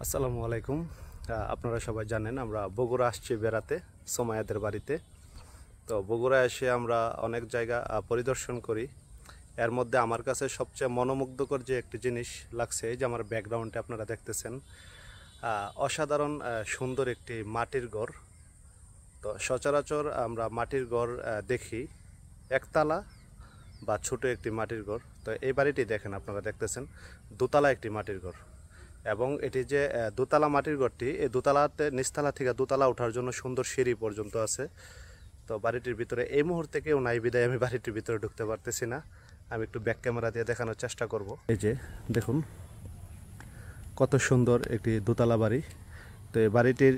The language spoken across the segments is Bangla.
আসসালামু আলাইকুম। আপনারা সবাই জানেন আমরা বগুড়া আসছি বেড়াতে সোমায়াদের বাড়িতে। তো বগুড়া এসে আমরা অনেক জায়গা পরিদর্শন করি। এর মধ্যে আমার কাছে সবচেয়ে মনোমুগ্ধকর যে একটি জিনিস লাগছে, এই যে আমার ব্যাকগ্রাউন্ডে আপনারা দেখতেছেন, অসাধারণ সুন্দর একটি মাটির ঘর। তো সচরাচর আমরা মাটির ঘর দেখি একতলা বা ছোট একটি মাটির ঘর। তো এই বাড়িটি দেখেন, আপনারা দেখতেছেন দোতলা একটি মাটির ঘর। এবং এটি যে দোতলা মাটির ঘরটি, এই দোতলাতে নিচতলা থেকে দোতলা ওঠার জন্য সুন্দর সিঁড়ি পর্যন্ত আছে। তো বাড়িটির ভিতরে এই মুহূর্তে কেউ নাই বিদায় আমি বাড়িটির ভিতরে ঢুকতে পারতেছি না। আমি একটু ব্যাক ক্যামেরা দিয়ে দেখানোর চেষ্টা করব। এই যে দেখুন কত সুন্দর একটি দোতলা বাড়ি। তো এই বাড়িটির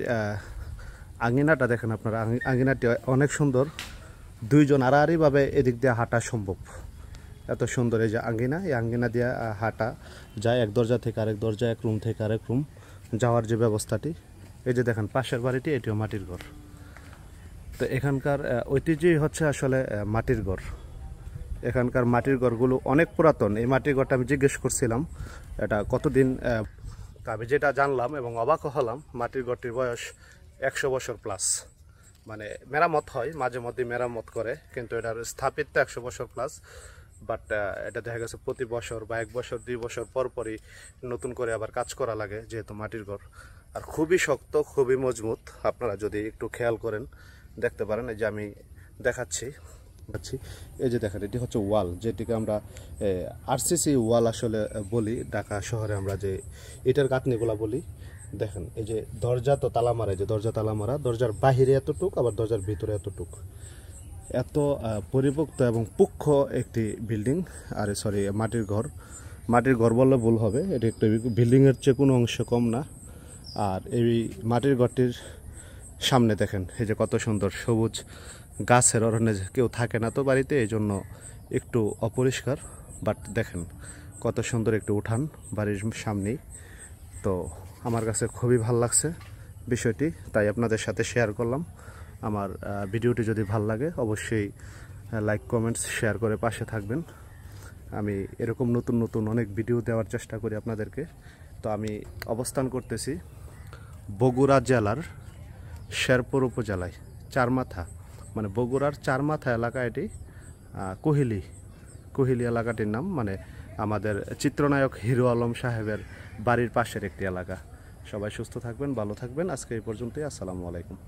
আঙিনাটা দেখেন আপনারা, আঙিনাটি অনেক সুন্দর। দুইজন আড়াআড়িভাবে এদিক দিয়ে হাঁটা সম্ভব, এত সুন্দর এই যে আঙ্গিনা। এই আঙ্গিনা দিয়ে হাঁটা যায় এক দরজা থেকে আরেক দরজা, এক রুম থেকে আরেক রুম যাওয়ার যে ব্যবস্থাটি। এই যে দেখেন পাশের বাড়িটি, এটিও মাটির ঘর। তো এখানকার ঐতিহ্যই হচ্ছে আসলে মাটির ঘর। এখানকার মাটির ঘরগুলো অনেক পুরাতন। এই মাটির ঘরটা আমি জিজ্ঞেস করছিলাম এটা কতদিন, আমি যেটা জানলাম এবং অবাক হলাম, মাটির ঘরটির বয়স 100 বছর প্লাস। মানে মেরামত হয়, মাঝে মধ্যে মেরামত করে, কিন্তু এটার স্থাপিত 100 বছর প্লাস। বাট এটা দেখা গেছে প্রতি বছর বা 1 বছর 2 বছর পর পরই নতুন করে আবার কাজ করা লাগে, যেহেতু মাটির ঘর। আর খুবই শক্ত, খুবই মজবুত। আপনারা যদি একটু খেয়াল করেন দেখতে পারেন, এই যে আমি দেখাচ্ছি। এই যে দেখেন, এটি হচ্ছে ওয়াল, যেটিকে আমরা আরসিসি ওয়াল আসলে বলি ঢাকা শহরে, আমরা যে ইটের গাঁথনিগুলা বলি। দেখেন এই যে দরজা তো তালা মারা, যে দরজা তালা মারা, দরজার বাহিরে এতটুক, আবার দরজার ভিতরে এতটুক। এত পরিপক্ত এবং পুক্ষ একটি বিল্ডিং, আর সরি মাটির ঘর। মাটির ঘর বললে ভুল হবে, এটি একটু বিল্ডিংয়ের চেয়ে কোনো অংশ কম না। আর এই মাটির ঘরটির সামনে দেখেন এই যে কত সুন্দর সবুজ গাছের অরণ্যে। কেউ থাকে না তো বাড়িতে, এই জন্য একটু অপরিষ্কার। বাট দেখেন কত সুন্দর একটু উঠান বাড়ির সামনেই। তো আমার কাছে খুবই ভালো লাগছে বিষয়টি, তাই আপনাদের সাথে শেয়ার করলাম। আমার ভিডিওটি যদি ভালো লাগে অবশ্যই লাইক কমেন্টস শেয়ার করে পাশে থাকবেন। আমি এরকম নতুন নতুন অনেক ভিডিও দেওয়ার চেষ্টা করি আপনাদেরকে। তো আমি অবস্থান করতেছি বগুড়া জেলার শেরপুর উপজেলায় চারমাথা, মানে বগুড়ার চারমাথা এলাকা। এটি কোহিলি এলাকাটির নাম, মানে আমাদের চিত্রনায়ক হিরো আলম সাহেবের বাড়ির পাশের একটি এলাকা। সবাই সুস্থ থাকবেন, ভালো থাকবেন। আজকে এই পর্যন্তই। আসসালামু আলাইকুম।